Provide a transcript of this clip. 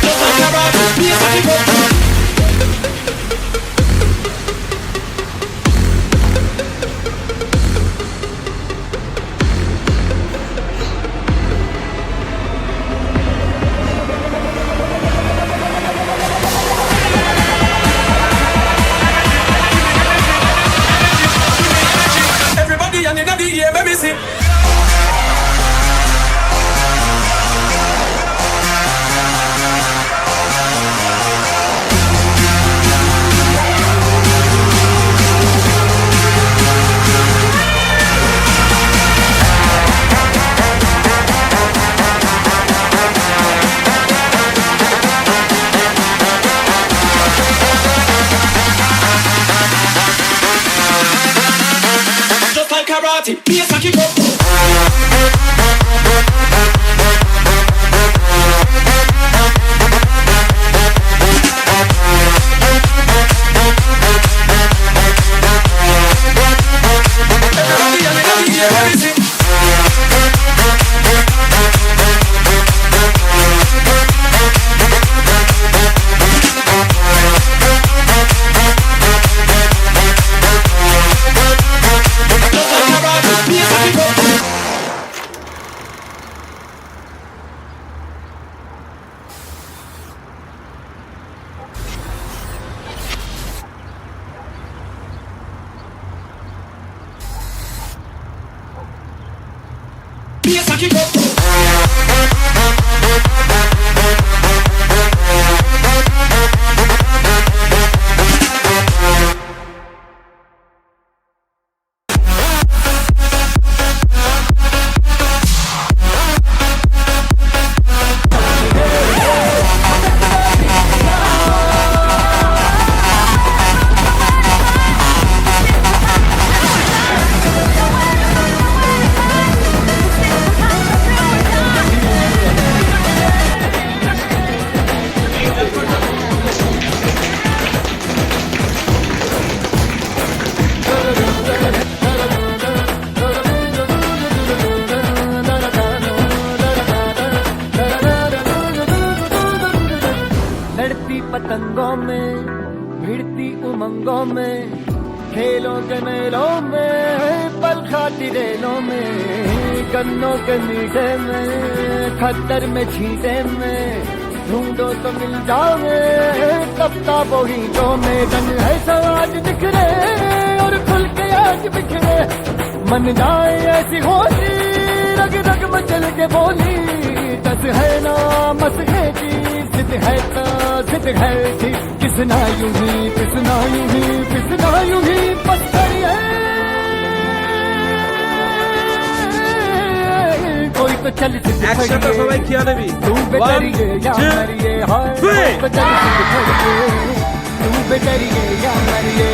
Just like karate, bass and hip hop. Everybody and in the air, let me see. Just like karate, bass and hip hop. Everybody and in the air, let me see. pensa que vou. पतंगों में भिड़ती उमंगों में खेलों के मेलों में पल खाती रेलों में गन्नों के मीठे में खद्दर में छींटे में ढूंढो तो मिल जाओगे किताबों हीटों में रंग है समाज बिखरे और खुल के आज बिखरे मन जाए ऐसी होली रग रग मचल के बोली दस है ना मस है जी जिद है तो जिद है जी किसना यूं ही पिसना यूं ही पिसना यूं ही पत्थर कोई तो चल একসাথে সবাই খেয়াল নেবি तू बेटरिए या मरिए हाय तो चल तू बेटरिए या मरिए